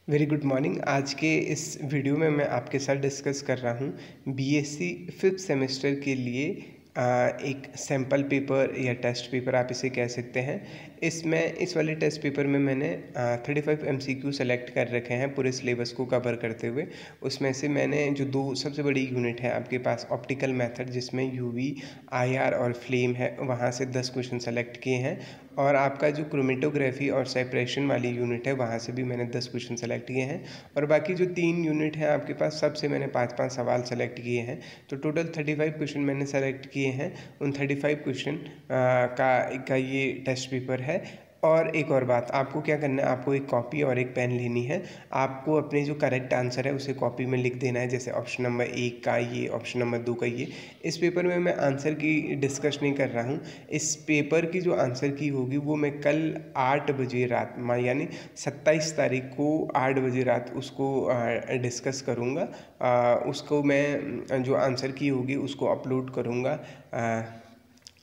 Very good morning. आज के इस वीडियो में मैं आपके साथ डिस्कस कर रहा हूँ बीएससी फिफ्थ सेमेस्टर के लिए एक सैम्पल पेपर या टेस्ट पेपर आप इसे कह सकते हैं। इस वाले टेस्ट पेपर में मैंने 35 MCQ सेलेक्ट कर रखे हैं पूरे सिलेबस को कवर करते हुए। उसमें से मैंने जो दो सबसे बड़ी यूनिट है आपके पास ऑप्टिकल मेथड, जिसमें यूवी, आईआर और फ्लेम है, वहाँ से 10 क्वेश्चन सेलेक्ट किए हैं। और आपका जो क्रोमेटोग्राफी और सेपरेशन वाली यूनिट है वहाँ से भी मैंने 10 क्वेश्चन सेलेक्ट किए हैं। और बाकी जो 3 यूनिट हैं आपके पास, सबसे मैंने 5-5 सवाल सेलेक्ट किए हैं। तो टोटल 35 क्वेश्चन मैंने सेलेक्ट किए हैं। उन 35 क्वेश्चन का ये टेस्ट पेपर है। और एक और बात, आपको क्या करना है, आपको एक कॉपी और एक पेन लेनी है। आपको अपने जो करेक्ट आंसर है उसे कॉपी में लिख देना है, जैसे ऑप्शन नंबर 1 का ये, ऑप्शन नंबर 2 का ये। इस पेपर में मैं आंसर की डिस्कस नहीं कर रहा हूँ। इस पेपर की जो आंसर की होगी वो मैं कल 8 बजे रात यानी 27 तारीख को 8 बजे रात उसको डिस्कस करूँगा। उसको मैं जो आंसर की होगी उसको अपलोड करूँगा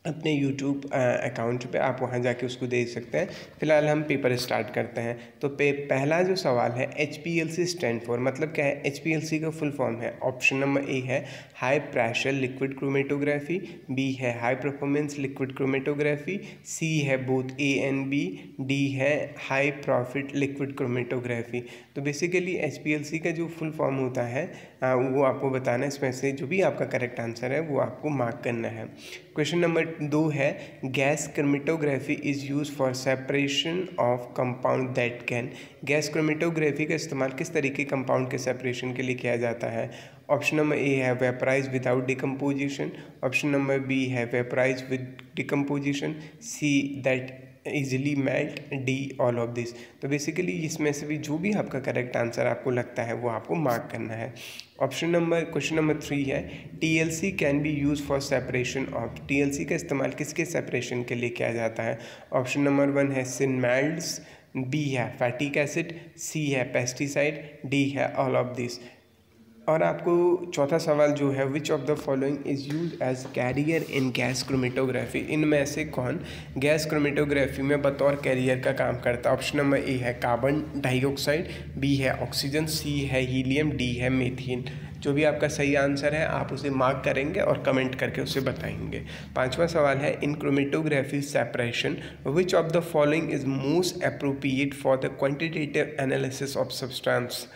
अपने YouTube अकाउंट पे। आप वहाँ जाके उसको देख सकते हैं। फ़िलहाल हम पेपर स्टार्ट करते हैं। तो पहला जो सवाल है, HPLC स्टैंड फॉर मतलब क्या है। HPLC का फुल फॉर्म है, ऑप्शन नंबर ए है high pressure liquid chromatography, B है high performance liquid chromatography, C है both A and B, D है हाई प्रॉफिट लिक्विड क्रोमेटोग्राफी। तो बेसिकली HPLC का जो फुल फॉर्म होता है वो आपको बताना है। इसमें से जो भी आपका करेक्ट आंसर है वो आपको मार्क करना है। क्वेश्चन नंबर 2 है gas chromatography is use for separation of compound that can. Gas chromatography का इस्तेमाल किस तरीके कंपाउंड के सेपरेशन के लिए किया जाता है। ऑप्शन नंबर ए है vaporize without decomposition, option number B है vaporize with decomposition, C that easily melt, D all of this. तो बेसिकली इसमें से भी जो भी आपका करेक्ट आंसर आपको लगता है वो आपको मार्क करना है। क्वेश्चन नंबर 3 है TLC can be use for separation of. TLC का इस्तेमाल किसके सेपरेशन के लिए किया जाता है। ऑप्शन नंबर 1 है सिनमेल्ड्स, बी है फैटिक एसिड, सी है पेस्टिसाइड, डी है ऑल ऑफ दिस। और आपको चौथा सवाल जो है which of the following is use as carrier in gas chromatography. इनमें से कौन गैस क्रोमेटोग्राफी में बतौर कैरियर का काम करता है। ऑप्शन नंबर ए है कार्बन डाइऑक्साइड, बी है ऑक्सीजन, सी है हीलियम, डी है मीथेन। जो भी आपका सही आंसर है आप उसे मार्क करेंगे और कमेंट करके उसे बताएंगे। पांचवा सवाल है इन chromatography separation which of the following is most appropriate for the quantitative analysis of substance.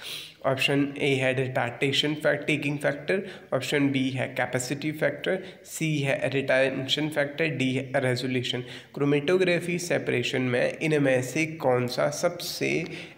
Option A है retardation taking factor, option B है कैपेसिटी फैक्टर, सी है रिटेंशन फैक्टर, डी है रेजोल्यूशन। क्रोमेटोग्राफी सेपरेशन में इनमें से कौन सा सबसे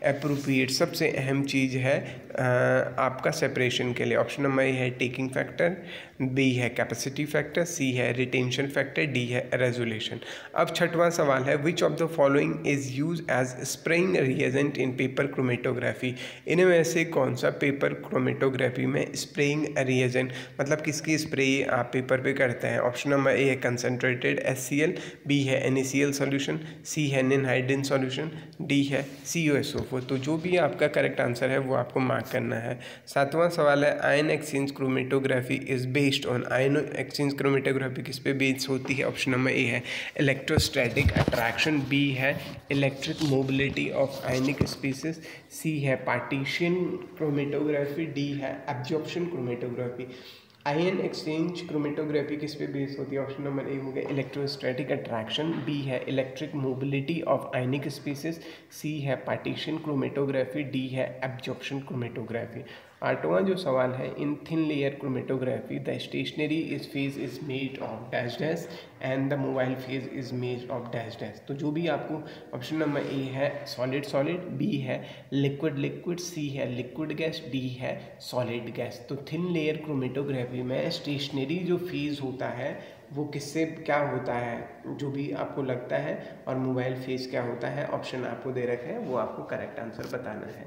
अप्रोप्रिएट, सबसे अहम चीज़ है आपका सेपरेशन के लिए। ऑप्शन नंबर ए है टेकिंग फैक्टर, बी है कैपेसिटी फैक्टर, सी है रिटेंशन फैक्टर, डी है रेजोल्यूशन। अब छठवां सवाल है which of the following is use as spraying reagent in paper chromatography. इनमें से कौन सा पेपर क्रोमेटोग्राफी में स्प्रेइंग रिएजेंट मतलब किसकी स्प्रे आप पेपर पे करते हैं। ऑप्शन नंबर ए है कंसनट्रेटेड HCl, बी है NaCl सॉल्यूशन, सी है निनहाइड्रिन सॉल्यूशन, डी है CuSO4। तो जो भी आपका करेक्ट आंसर है वो आपको मार्क करना है। सातवां सवाल है ion exchange chromatography is based on. Ion exchange chromatography किस पे बेस्ड होती है। ऑप्शन नंबर ए है इलेक्ट्रोस्टैटिक अट्रैक्शन, बी है electric mobility of ionic species, C है पार्टीशन क्रोमेटोग्राफी, डी है absorption chromatography. Ion exchange chromatography किस पे बेस होती है। ऑप्शन नंबर ए हो गया इलेक्ट्रोस्टैटिक अट्रैक्शन, बी है electric mobility of ionic species, C है पार्टीशन क्रोमेटोग्राफी, डी है एब्जॉर्प्शन क्रोमेटोग्राफी। आठवां जो सवाल है in thin layer chromatography the stationary is phase is made of dash dash and the mobile phase is made of dash dash. तो जो भी आपको ऑप्शन नंबर ए है सॉलिड सॉलिड, बी है लिक्विड लिक्विड, सी है liquid gas, D है solid gas. तो thin layer chromatography में स्टेशनरी जो फेज होता है वो किससे क्या होता है जो भी आपको लगता है, और मोबाइल फेज क्या होता है। ऑप्शन आपको दे रखे हैं वो आपको करेक्ट आंसर बताना है।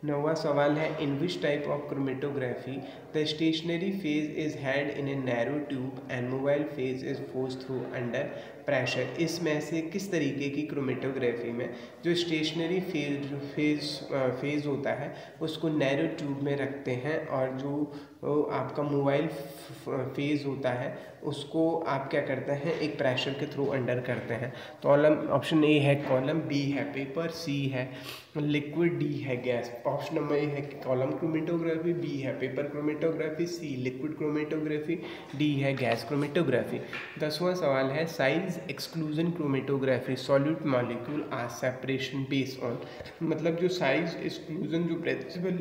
नौवां सवाल है in which type of chromatography the stationary phase is had in a narrow tube and mobile phase is force through under pressure. इसमें से किस तरीके की क्रोमेटोग्राफी में जो स्टेशनरी फेज होता है उसको नैरो ट्यूब में रखते हैं, और जो आपका मोबाइल फेज होता है उसको आप क्या करते हैं एक प्रेशर के थ्रू अंडर करते हैं। तो ऑप्शन ए है कॉलम, बी है पेपर, सी है लिक्विड, डी है गैस। ऑप्शन नंबर ए है कॉलम क्रोमेटोग्राफी, बी है paper chromatography, C liquid chromatography, D है गैस क्रोमेटोग्राफी। 10वां सवाल है size exclusion chromatography solute molecule are separation based on, मतलब जो साइज एक्सक्लूजन जो प्रिंसिपल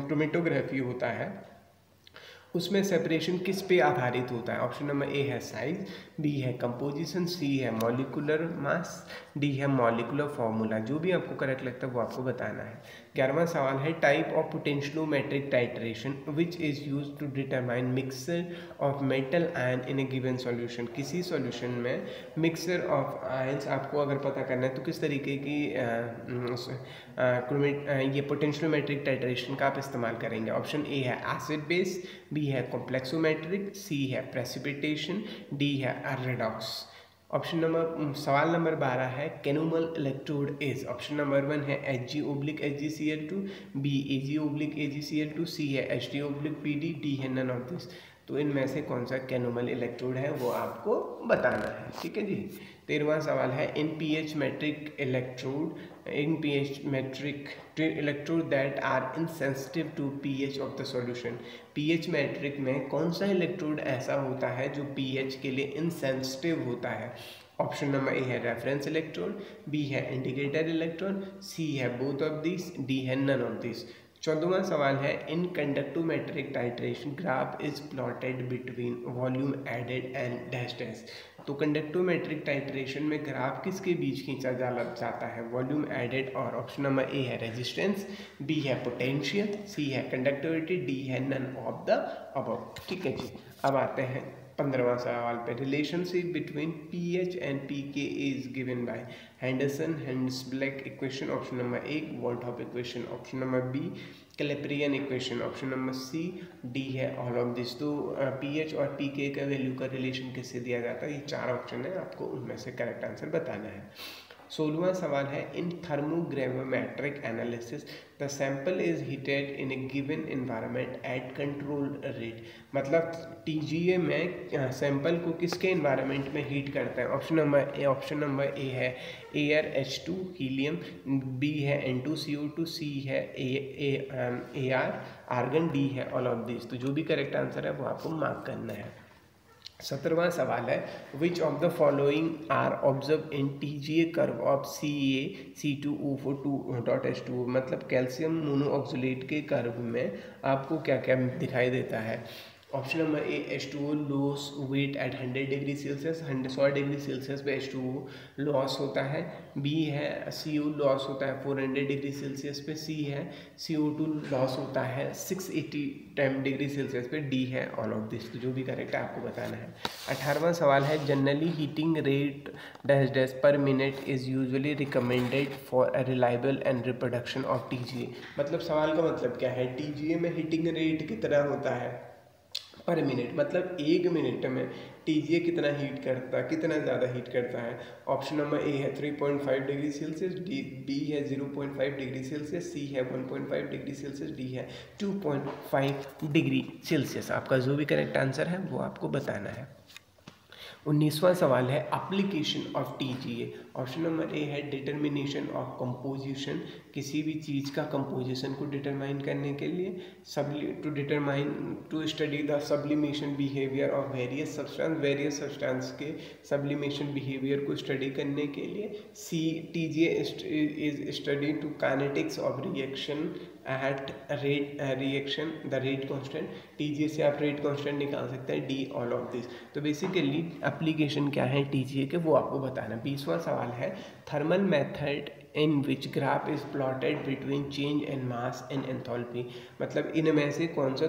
क्रोमेटोग्राफी होता है उसमें सेपरेशन किस पे आधारित होता है। ऑप्शन नंबर ए है साइज, बी है कंपोजिशन, सी है मॉलिक्यूलर मास, डी है मॉलिक्यूलर फॉर्मूला। जो भी आपको करेक्ट लगता है वो आपको बताना है। 11वां सवाल है type of potentiometric titration which is use to determine mixer of metal ion in a given solution. किसी सॉल्यूशन में मिक्सर ऑफ आयंस आपको अगर पता करना है तो किस तरीके की ये पोटेंशियोमेट्रिक टाइट्रेशन का आप इस्तेमाल करेंगे। ऑप्शन ए है एसिड बेस, बी है कॉम्प्लेक्सोमेट्रिक, सी है प्रेसिपिटेशन, डी है रेडॉक्स। ऑप्शन नंबर सवाल नंबर 12 है कैनुमल इलेक्ट्रोड इज। ऑप्शन नंबर 1 है Hg/AgCl2, बी Ag/AgCl2, सी है Hd/Pd, डी है नन ऑफ दिस। तो इनमें से कौन सा कैनुमल इलेक्ट्रोड है वो आपको बताना है। ठीक है जी। 13वां सवाल है इन pH metric electrode that are insensitive to pH of the solution। pH metric में कौन सा इलेक्ट्रोड ऐसा होता है जो pH के लिए इनसेंसिटिव होता है। ऑप्शन नंबर ए है रेफरेंस इलेक्ट्रोड, बी है इंडिकेटर इलेक्ट्रोड, सी है बोथ ऑफ दिस, डी है नन ऑफ दिस। 14वां सवाल है in conductometric titration graph is plotted between volume added and dash dash. तो कंडक्टोमेट्रिक टाइट्रेशन में ग्राफ किसके बीच खींचा जाता है, वॉल्यूम एडेड और। ऑप्शन नंबर ए है रेजिस्टेंस, बी है पोटेंशियल, सी है कंडक्टिविटी, डी है नन ऑफ द अबव। ठीक है जी। अब आते हैं 15वां सवाल पे। Relationship between pH and pK is given by Henderson हेंड्स-ब्लैक इक्वेशन। ऑप्शन नंबर ए वॉल्टॉप इक्वेशन, ऑप्शन नंबर बी कैलेप्रियन equation, option number C D है ऑल ऑफ दिस। तो pH और pK का वैल्यू का रिलेशन किससे दिया जाता है, ये 4 ऑप्शन है, आपको उनमें से करेक्ट आंसर बताना है। 16वां सवाल है in thermogravimetric analysis the sample is heated in a given environment at control rate. मतलब TGA में सैंपल को किसके एनवायरनमेंट में हीट करता है। ऑप्शन नंबर ए है एयर H2 हीलियम, बी है N2CO2, सी है AR आर्गन, डी है ऑल ऑफ दिस। तो जो भी करेक्ट आंसर है वो आपको मार्क करना है। 17वां सवाल है which of the following are observe in TGA curve of CaC2O4 मतलब कैल्शियम मोनोऑक्सलेट के कर्व में आपको क्या क्या दिखाई देता है। Option number A H2O loss weight at 100 degree Celsius, 100 degree Celsius पे H2O लॉस होता है, बी है CO लॉस होता है 400 डिग्री सेल्सियस पे, सी है CO2 लॉस होता है 680 डिग्री सेल्सियस पे, डी है ऑल ऑफ दिस। तो जो भी करेक्ट है आपको बताना है। 18वां सवाल है generally heating rate dash dash पर minute is usually recommended for a reliable and reproduction of TGA। मतलब सवाल का मतलब क्या है, TGA में हीटिंग रेट कितना होता है पर मिनट, मतलब 1 मिनट में TGA कितना हीट करता है, कितना ज़्यादा हीट करता है। ऑप्शन नंबर ए है 3.5 डिग्री सेल्सियस, बी है 0.5 डिग्री सेल्सियस, सी है 1.5 डिग्री सेल्सियस, डी है 2.5 डिग्री सेल्सियस। आपका जो भी करेक्ट आंसर है वो आपको बताना है। 19वां सवाल है application of TGA। Option number A है डिटर्मिनेशन ऑफ कंपोजिशन, किसी भी चीज़ का कंपोजिशन को डिटरमाइन करने के लिए, to study the sublimation behavior of various substance के सब्लिमेशन बिहेवियर को स्टडी करने के लिए, C TGA is study to kinetics of reaction at reaction the rate constant. TGA से आप रेट कांस्टेंट निकाल सकते हैं, डी ऑल ऑफ दिस। तो बेसिकली एप्लीकेशन क्या है TGA के वो आपको बताना। 20वां सवाल है thermal method in which graph is plotted between change in mass and enthalpy. मतलब इनमें से कौन सा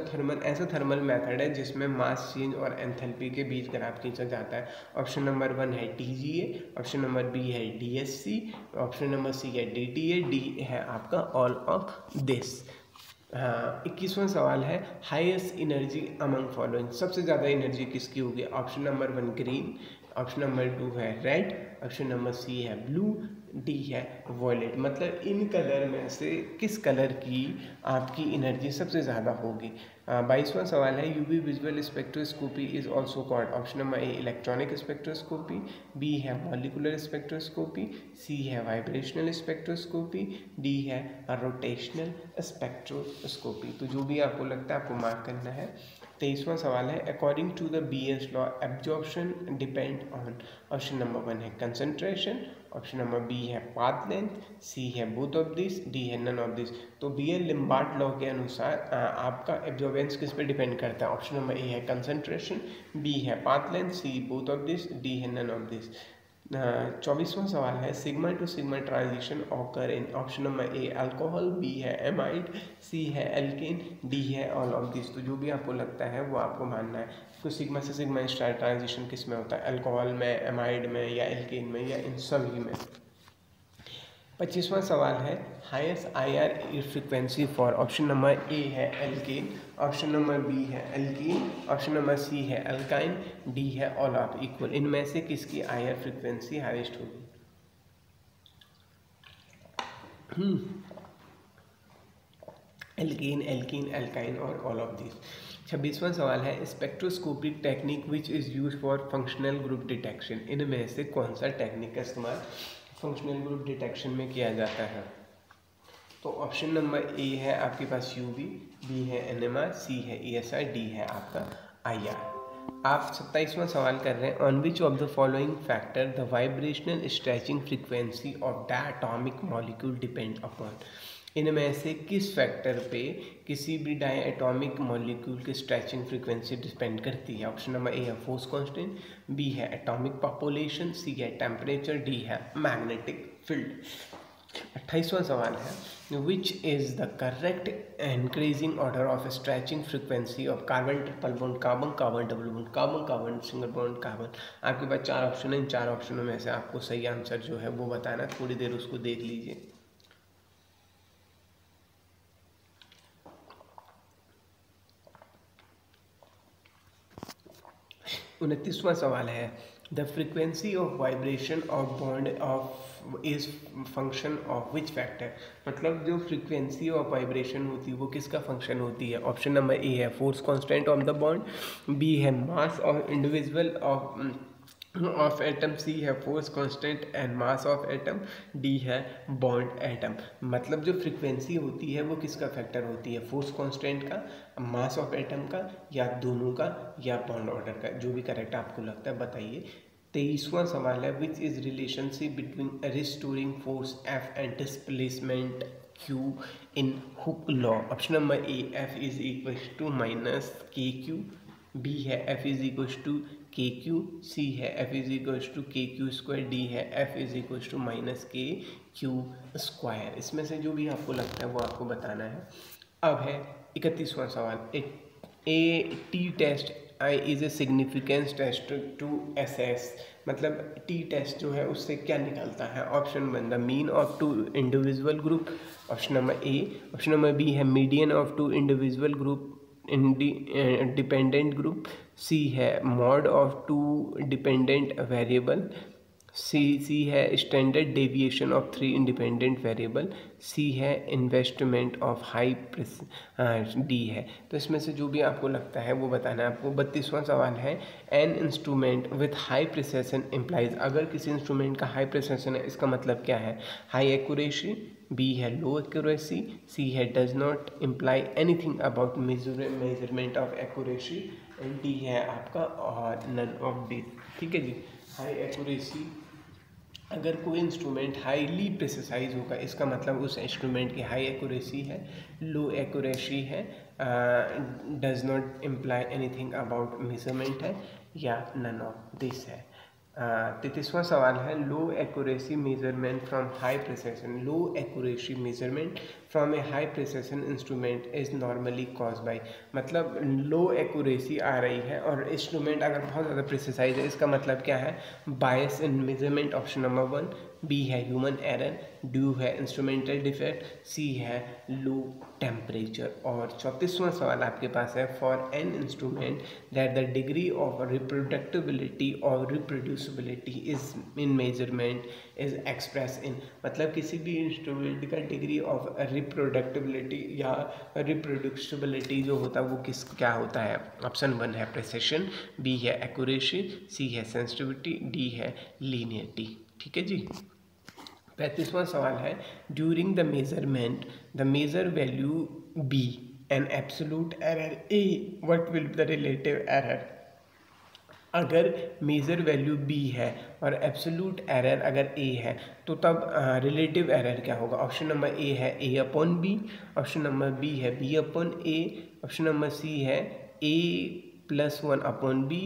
थर्मल मेथड है जिसमें मास चेंज और एंथैल्पी के बीच ग्राफ खींचा जाता है। ऑप्शन नंबर 1 है TGA, ऑप्शन नंबर बी है DSC, ऑप्शन नंबर सी है DTA, डी है आपका ऑल ऑफ दिस। हाँ, 21वां सवाल है हाईएस्ट एनर्जी अमंग फॉलोइंग, सबसे ज़्यादा एनर्जी किसकी होगी। Option number 1 green, option number 2 है रेड, ऑप्शन नंबर सी है ब्लू, डी है वॉयलेट। मतलब इन कलर में से किस कलर की आपकी एनर्जी सबसे ज़्यादा होगी। 22वां सवाल है UV visual spectroscopy is also called. Option number A electronic spectroscopy, B है मॉलिकुलर स्पेक्ट्रोस्कोपी, सी है वाइब्रेशनल स्पेक्ट्रोस्कोपी, डी है रोटेशनल स्पेक्ट्रोस्कोपी। तो जो भी आपको लगता है आपको मार्क करना है। 23वां सवाल है according to the Beer's law absorption depend on. Option number 1 है कंसंट्रेशन, ऑप्शन नंबर बी है पाथ लेंथ, सी है बोथ ऑफ दिस, डी है नन ऑफ दिस। तो बीएल लिम्बार्ड लॉ के अनुसार आपका एब्जॉर्बेंस किस पे डिपेंड करता है। ऑप्शन नंबर ए है कंसंट्रेशन, बी है path length, C both of this, D है नन ऑफ दिस। 24वां सवाल है sigma to sigma transition occur in. Option number A alcohol, B है एमाइड, सी है एल्केन, डी है ऑल ऑफ दिस। तो जो भी आपको लगता है वो आपको मानना है। तो सिग्मा से सिग्मा स्टार ट्रांजिशन किस में होता है, अल्कोहल में, एमाइड में, या एल्केन में, या इन सभी में। 25वां सवाल है highest IR frequency for. Option number A है एल्केन, ऑप्शन नंबर बी है एल्कीन, ऑप्शन नंबर सी है अल्काइन, डी है ऑल ऑफ इक्वल। इनमें से किसकी आईआर फ्रिक्वेंसी हाईएस्ट होगी। एल्कीन, एल्कीन, अल्काइन और ऑल ऑफ दिस। 26वां सवाल है spectroscopic technique which is use for functional group detection. इनमें से कौन सा टेक्निक का इस्तेमाल फंक्शनल ग्रुप डिटेक्शन में किया जाता है। तो ऑप्शन नंबर ए है आपके पास यूवी, बी है एनएमआर, सी है ईएसआर, डी है आपका आईआर। आप 27वां सवाल कर रहे हैं on which of the following factor the vibrational stretching frequency of the atomic molecule depend upon. इनमें से किस फैक्टर पे किसी भी डाई एटॉमिक मॉलिक्यूल की स्ट्रेचिंग फ्रीक्वेंसी डिपेंड करती है। ऑप्शन नंबर ए है फोर्स कांस्टेंट, बी है एटॉमिक पॉपुलेशन, सी है टेम्परेचर, डी है मैग्नेटिक फील्ड। 28वां सवाल है which is the correct increasing order of stretching frequency of carbon triple bond, carbon carbon double bond, carbon carbon single bond, carbon. आपके पास 4 option है, इन 4 ऑप्शनों में से आपको सही आंसर जो है वो बताना। थोड़ी देर उसको देख लीजिए। 29वां सवाल है the frequency of vibration of bond of is function of which factor. मतलब जो फ्रीक्वेंसी ऑफ वाइब्रेशन होती है वो किसका फंक्शन होती है। ऑप्शन नंबर ए है force constant of the bond, B है mass of individual of atom, C है force constant and mass of atom, D है बॉन्ड एटम। मतलब जो फ्रीक्वेंसी होती है वो किसका फैक्टर होती है, फोर्स कांस्टेंट का, मास ऑफ एटम का, या दोनों का, या बॉन्ड ऑर्डर का। जो भी करेक्ट आपको लगता है बताइए। 23वां सवाल है which is relationship between restoring force F and displacement Q in Hooke law. Option number A F is equal to minus K Q, B है F is equal to K Q, C है F is equal to K Q square, D है F is equal to minus K Q square. इसमें से जो भी आपको लगता है वो आपको बताना है। अब है 31वां सवाल a T test I is a significance test to assess. मतलब टी टेस्ट जो है उससे क्या निकलता है। Option one the mean of two individual group, option number A, option number B है median of two individual group dependent group, C है mode of two dependent variable, C है standard deviation of 3 independent variable, C है investment of high D है। तो इसमें से जो भी आपको लगता है वो बताना है आपको। 32वां सवाल है an instrument with high precision implies. अगर किसी इंस्ट्रूमेंट का हाई प्रिसिशन है इसका मतलब क्या है, हाई एक्यूरेसी, बी है लो एक्यूरेसी, सी है does not imply anything about measurement of accuracy, and D है आपका और नन ऑफ दिस। ठीक है जी। हाई एक्यूरेसी, अगर कोई इंस्ट्रूमेंट हाईली प्रिसाइज होगा इसका मतलब उस इंस्ट्रूमेंट की हाई एक्यूरेसी है, लो एक्यूरेसी है, does not imply anything about measurement है, या नन ऑफ दिस है। 33वां सवाल है low accuracy measurement from high precision. Low accuracy measurement from a high precision instrument is normally cause by. मतलब low accuracy आ रही है और इंस्ट्रूमेंट अगर बहुत ज़्यादा प्रिसाइज है इसका मतलब क्या है, bias in measurement, option number 1, B है ह्यूमन एरर, डी है इंस्ट्रूमेंटल डिफेक्ट, सी है लो टेम्परेचर। और 34वां सवाल आपके पास है, for an instrument that the degree of reproducibility और reproducibility is in measurement is express in, मतलब किसी भी इंस्ट्रूमेंट का डिग्री ऑफ रिप्रोडक्टिबिलिटी या रिप्रोड्यूसिबिलिटी जो होता है वो क्या होता है। ऑप्शन 1 है प्रिसिशन, बी है एक्यूरेसी, सी है सेंसिटिविटी, डी है लीनियरिटी। ठीक है जी। 35वां सवाल है, during the measurement the measure value B an absolute error A, what will the relative error. अगर मेजर वैल्यू बी है और एब्सोल्यूट एरर अगर ए है तो तब रिलेटिव एरर क्या होगा। ऑप्शन नंबर ए है A upon B, option number B है B upon A, option number C है A plus 1 upon B,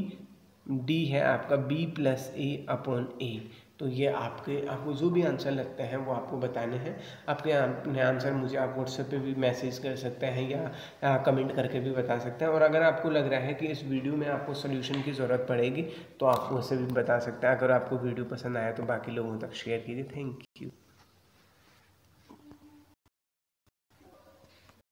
D है आपका B plus A upon A. तो ये आपको जो भी आंसर लगते हैं वो आपको बताने हैं। आपके आंसर मुझे आप व्हाट्सएप पे भी मैसेज कर सकते हैं या कमेंट करके भी बता सकते हैं। और अगर आपको लग रहा है कि इस वीडियो में आपको सोल्यूशन की ज़रूरत पड़ेगी तो आप मुझसे भी बता सकते हैं। अगर आपको वीडियो पसंद आया तो बाकी लोगों तक शेयर कीजिए। Thank you.